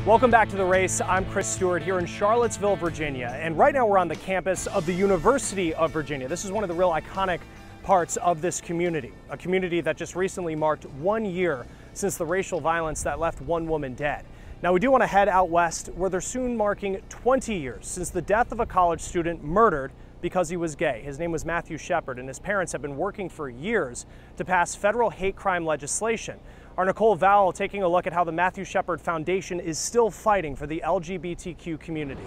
Welcome back to The Race. I'm Chris Stewart here in Charlottesville, Virginia. And right now we're on the campus of the University of Virginia. This is one of the real iconic parts of this community, a community that just recently marked 1 year since the racial violence that left one woman dead. Now we do want to head out west where they're soon marking 20 years since the death of a college student murdered because he was gay. His name was Matthew Shepard, and his parents have been working for years to pass federal hate crime legislation. Our Nicole Vowell taking a look at how the Matthew Shepard Foundation is still fighting for the LGBTQ community.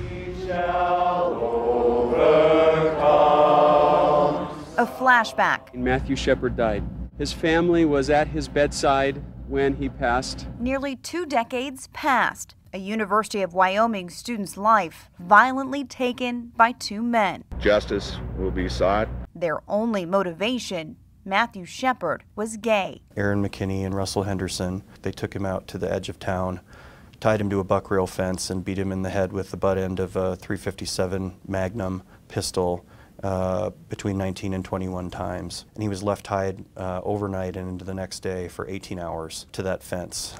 We shall overcome. A flashback. Matthew Shepard died. His family was at his bedside when he passed. Nearly 2 decades passed. A University of Wyoming student's life violently taken by 2 men. Justice will be sought. Their only motivation, Matthew Shepard was gay. Aaron McKinney and Russell Henderson, they took him out to the edge of town, tied him to a buck rail fence and beat him in the head with the butt end of a .357 Magnum pistol between 19 and 21 times. And he was left tied overnight and into the next day for 18 hours to that fence.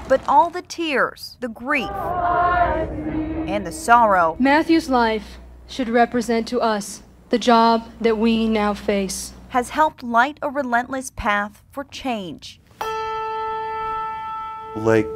But all the tears, the grief, and the sorrow. Matthew's life should represent to us the job that we now face. Has helped light a relentless path for change. Like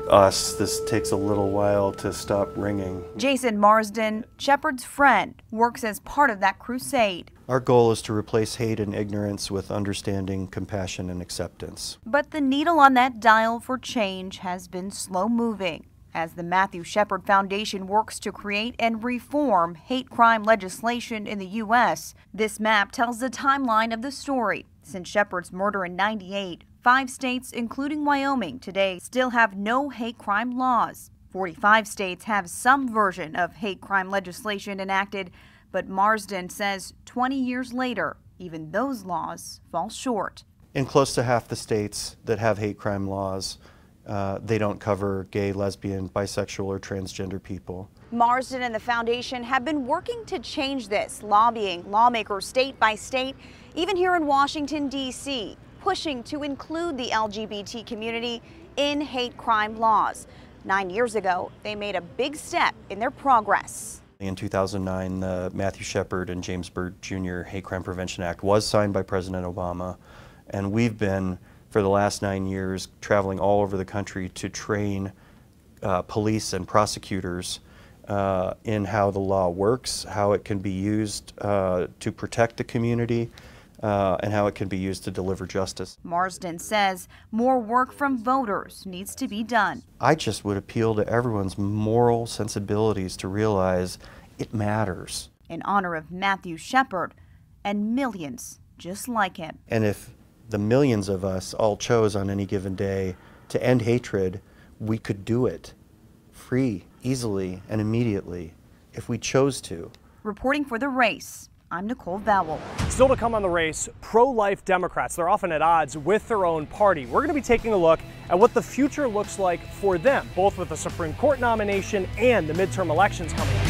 us, this takes a little while to stop ringing. Jason Marsden, Shepard's friend, works as part of that crusade. Our goal is to replace hate and ignorance with understanding, compassion, and acceptance. But the needle on that dial for change has been slow moving. As the Matthew Shepard Foundation works to create and reform hate crime legislation in the U.S., this map tells the timeline of the story. Since Shepard's murder in '98, 5 states, including Wyoming, today still have no hate crime laws. 45 states have some version of hate crime legislation enacted, but Marsden says 20 years later, even those laws fall short. In close to half the states that have hate crime laws, they don't cover gay, lesbian, bisexual, or transgender people. Marsden and the foundation have been working to change this, lobbying lawmakers state by state, even here in Washington, D.C., pushing to include the LGBT community in hate crime laws. 9 years ago, they made a big step in their progress. In 2009, the Matthew Shepard and James Byrd Jr. Hate Crime Prevention Act was signed by President Obama, and we've been, for the last 9 years, traveling all over the country to train police and prosecutors in how the law works, how it can be used to protect the community, and how it can be used to deliver justice. Marsden says more work from voters needs to be done. I just would appeal to everyone's moral sensibilities to realize it matters. In honor of Matthew Shepard and millions just like him. And if the millions of us all chose on any given day to end hatred, we could do it free, easily, and immediately if we chose to. Reporting for The Race, I'm Nicole Vowell. Still to come on The Race, pro-life Democrats. They're often at odds with their own party. We're going to be taking a look at what the future looks like for them, both with the Supreme Court nomination and the midterm elections coming up.